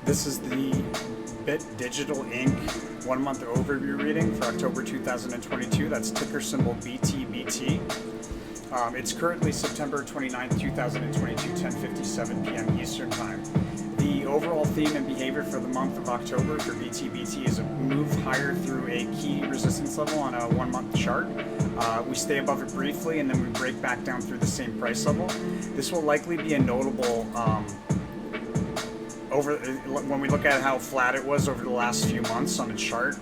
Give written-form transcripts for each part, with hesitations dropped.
This is the Bit Digital Inc. 1 month overview reading for October 2022. That's ticker symbol BTBT. It's currently September 29th, 2022, 10:57 p.m. Eastern Time. The overall theme and behavior for the month of October for BTBT is a move higher through a key resistance level on a 1 month chart. We stay above it briefly and then we break back down through the same price level. This will likely be a notable when we look at how flat it was over the last few months on the chart.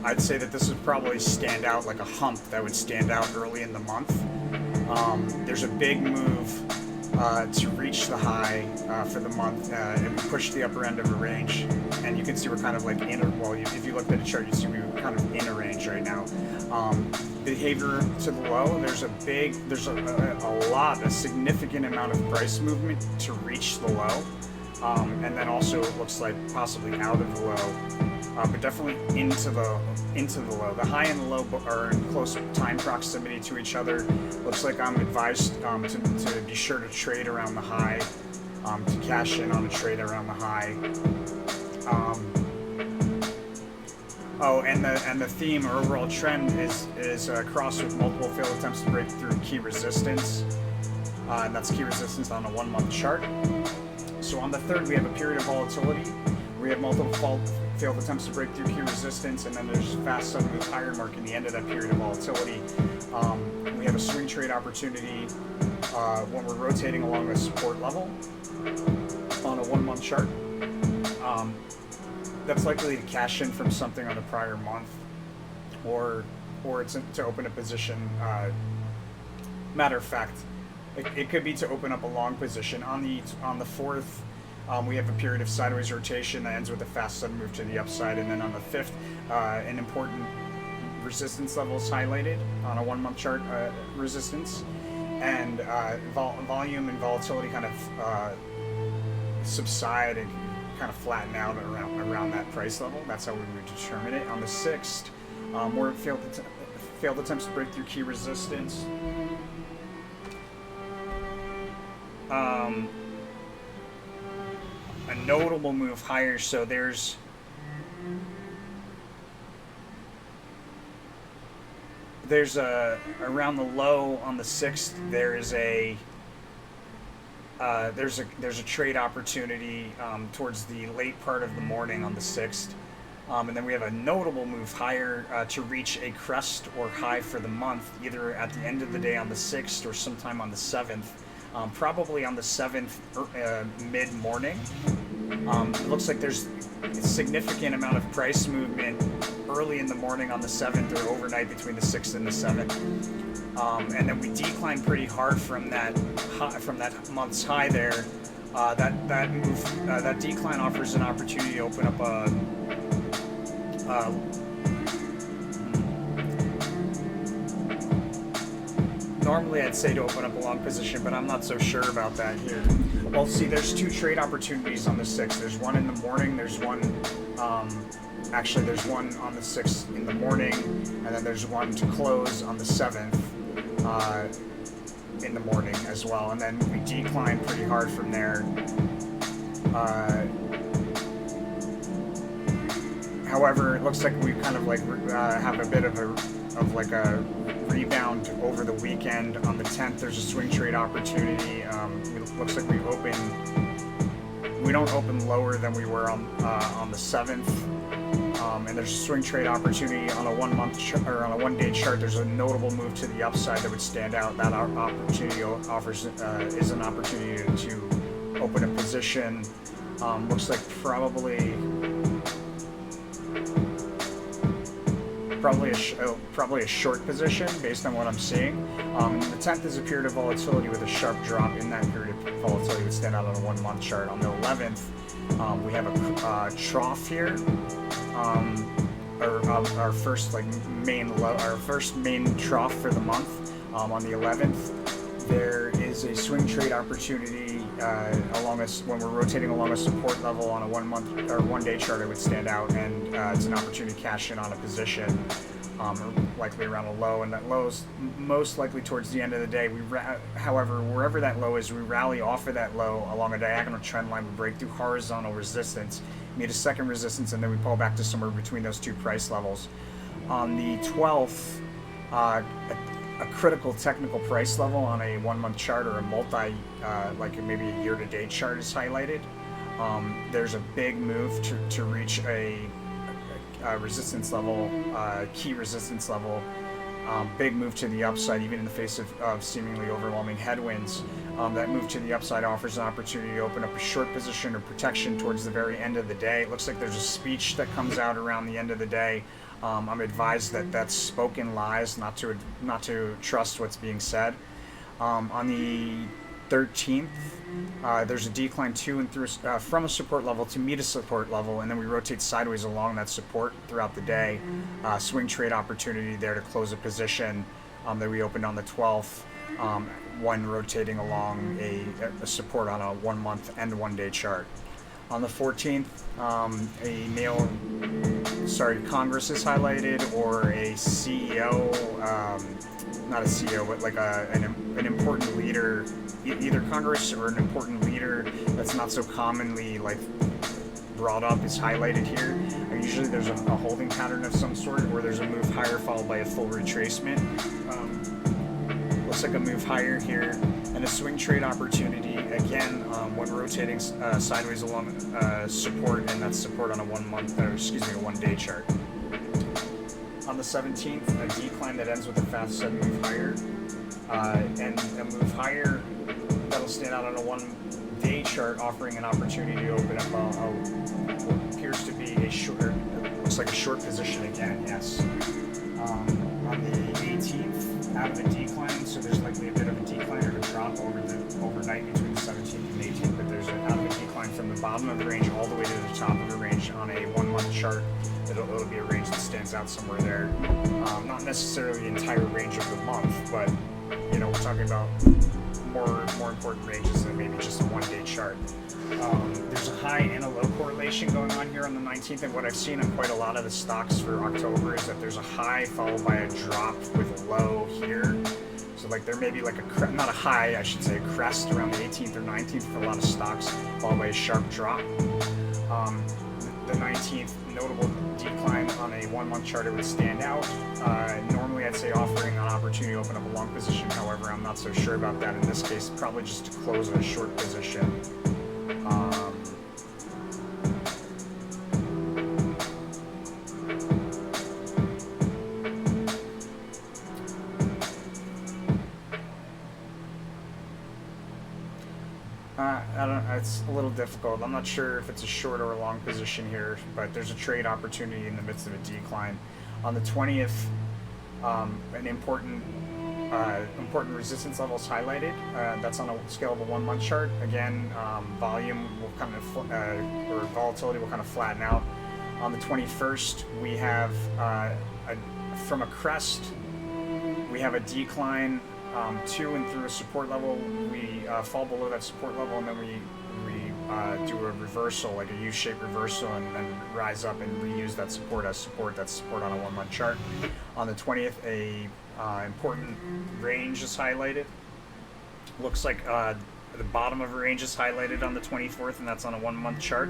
I'd say that this would probably stand out like a hump that would stand out early in the month. There's a big move to reach the high for the month, and we push the upper end of a range, and you can see we're kind of like if you looked at the chart, you see we're kind of in a range right now. Behavior to the low, there's a significant amount of price movement to reach the low. And then also it looks like possibly out of the low, but definitely into the low. The high and the low are in close time proximity to each other. Looks like I'm advised to be sure to trade around the high, to cash in on a trade around the high. And the theme or overall trend is crossed with multiple failed attempts to break through key resistance, and that's key resistance on a 1 month chart. So on the 3rd, we have a period of volatility. We have multiple failed attempts to break through key resistance, and then there's fast sudden move higher marking the end of that period of volatility. We have a swing trade opportunity when we're rotating along a support level on a 1 month chart. That's likely to cash in from something on the prior month, or it's to open a position. Matter of fact, it could be to open up a long position. On the 4th, we have a period of sideways rotation that ends with a fast sudden move to the upside, and then on the 5th, an important resistance level is highlighted on a 1 month chart, resistance, and volume and volatility kind of subside and kind of flatten out around that price level. That's how we would determine it. On the 6th, more failed attempts to break through key resistance. A notable move higher, so there's around the low on the 6th there's a trade opportunity towards the late part of the morning on the 6th, and then we have a notable move higher to reach a crest or high for the month, either at the end of the day on the 6th or sometime on the 7th. Probably on the 7th mid-morning. It looks like there's a significant amount of price movement early in the morning on the 7th or overnight between the 6th and the 7th. And then we decline pretty hard from that month's high there. That decline offers an opportunity to open up normally I'd say to open up a long position, but I'm not so sure about that here. Well, see, there's 2 trade opportunities on the 6th. There's one in the morning, there's one on the 6th in the morning, and then there's one to close on the 7th in the morning as well. And then we decline pretty hard from there. However, it looks like we kind of have a bit of a rebound over the weekend. On the 10th, there's a swing trade opportunity. It looks like we don't open lower than we were on the 7th, and there's a swing trade opportunity on a 1 month or on a 1 day chart. There's a notable move to the upside that would stand out. That opportunity is an opportunity to open a position. Looks like probably a short position based on what I'm seeing. The 10th is a period of volatility with a sharp drop in that period of volatility would stand out on a 1 month chart. On the 11th, we have a trough here, our first main trough for the month. On the 11th, there is a swing trade opportunity when we're rotating along a support level on a 1 month or 1 day chart. It would stand out, and it's an opportunity to cash in on a position. or likely around a low, and that low is most likely towards the end of the day. However, wherever that low is, we rally off of that low along a diagonal trend line, we break through horizontal resistance, meet a second resistance, and then we pull back to somewhere between those two price levels. On the 12th, a critical technical price level on a 1 month chart or a like maybe a year-to-date chart is highlighted. There's a big move to reach a resistance level, key resistance level, big move to the upside, even in the face of seemingly overwhelming headwinds. That move to the upside offers an opportunity to open up a short position or protection towards the very end of the day. It looks like there's a speech that comes out around the end of the day. I'm advised that that's spoken lies, not to trust what's being said. On the 13th, there's a decline to and through from a support level to meet a support level, and then we rotate sideways along that support throughout the day. Swing trade opportunity there to close a position that we opened on the 12th, when rotating along a support on a 1 month and 1 day chart. On the 14th, Congress is highlighted, or a CEO, not a CEO, but like an important leader, either Congress or an important leader that's not so commonly like brought up is highlighted here. Usually there's a holding pattern of some sort where there's a move higher followed by a full retracement. Looks like a move higher here, and a swing trade opportunity again when rotating sideways along support, and that's support on a 1 day chart. On the 17th, a decline that ends with a fast sudden move higher, and a move higher that'll stand out on a 1 day chart, offering an opportunity to open up what appears to be looks like a short position again. Yes. On the 18th, out of a decline, so there's likely a bit of a decline or a drop overnight between the 17th and 18th, but there's out of a decline from the bottom of the range all the way to the top of the range on a 1 month chart. It'll be a range that stands out somewhere there. Not necessarily the entire range of the month, but we're talking about more important ranges than maybe just a 1 day chart. There's a high and a low correlation going on here on the 19th, and what I've seen on quite a lot of the stocks for October is that there's a high followed by a drop with a low here. So like there may be like not a high, I should say, a crest around the 18th or 19th for a lot of stocks, followed by a sharp drop. The 19th, notable decline on a 1 month chart, it would stand out. Normally I'd say offering an opportunity to open up a long position, however I'm not so sure about that in this case, probably just to close a short position. It's a little difficult. I'm not sure if it's a short or a long position here, but there's a trade opportunity in the midst of a decline. On the 20th, an important resistance level is highlighted. That's on a scale of a 1 month chart. Again, volume will kind of or volatility will kind of flatten out. On the 21st, we have from a crest, we have a decline to and through a support level. We fall below that support level, and then we do a reversal, like a U-shaped reversal, and then rise up and reuse that support as support. That's support on a 1 month chart. On the 20th, a important range is highlighted. Looks like the bottom of a range is highlighted on the 24th, and that's on a 1 month chart.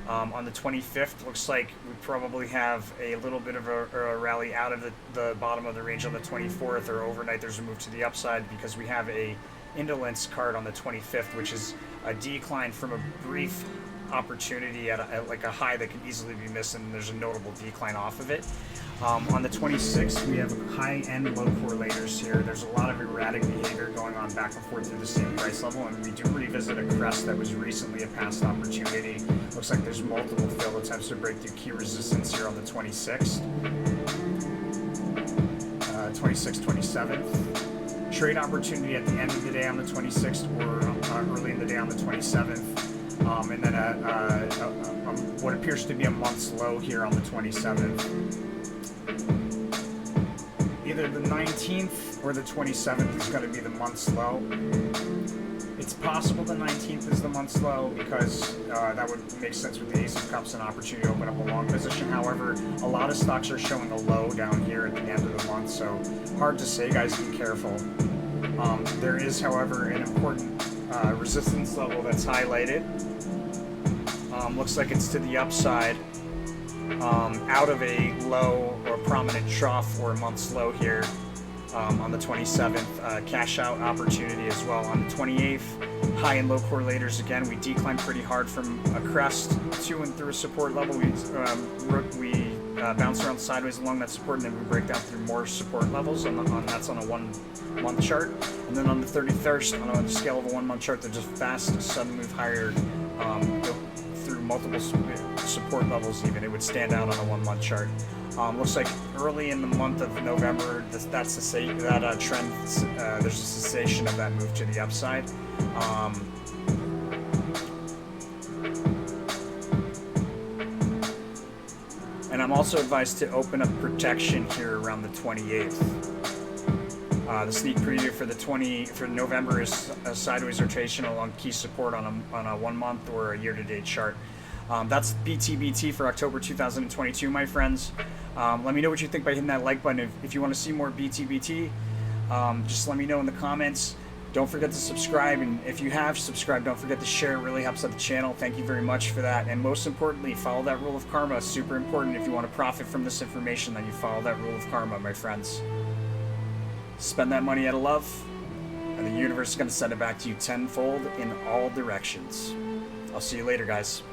On the 25th, looks like we probably have a little bit of a rally out of the bottom of the range on the 24th, or overnight there's a move to the upside because we have a indolence card on the 25th, which is a decline from a brief opportunity at like a high that can easily be missed, and there's a notable decline off of it. On the 26th, we have high and low correlators here. There's a lot of erratic behavior going on back and forth through the same price level, and we do revisit a crest that was recently a past opportunity. Looks like there's multiple failed attempts to break through key resistance here on the 26th, 26th, 27th. Trade opportunity at the end of the day on the 26th, or early in the day on the 27th. And then what appears to be a month's low here on the 27th. Either the 19th or the 27th is going to be the month's low. It's possible the 19th is the month's low because that would make sense with the Ace of Cups and opportunity to open up a long position. However, a lot of stocks are showing a low down here at the end of the month, so hard to say, guys. Be careful. There is, however, an important resistance level that's highlighted. Looks like it's to the upside, out of a low or prominent trough or month's low here. On the 27th, cash out opportunity as well. On the 28th, high and low correlators again. We declined pretty hard from a crest to and through a support level. We bounce around sideways along that support, and then we break down through more support levels. That's on a 1 month chart. And then on the 31st, on a scale of a 1 month chart, they're just fast, sudden move higher through multiple support levels. Even it would stand out on a 1 month chart. Looks like early in the month of November, that's that trend. There's a cessation of that move to the upside. And I'm also advised to open up protection here around the 28th. The sneak preview for November is a sideways rotation along key support on a 1 month or a year-to-date chart. That's BTBT for October 2022, my friends. Let me know what you think by hitting that like button. If you want to see more BTBT, just let me know in the comments. Don't forget to subscribe, and if you have subscribed, don't forget to share. It really helps out the channel. Thank you very much for that. And most importantly, follow that rule of karma. Super important. If you want to profit from this information, then you follow that rule of karma, my friends. Spend that money out of love, and the universe is going to send it back to you tenfold in all directions. I'll see you later, guys.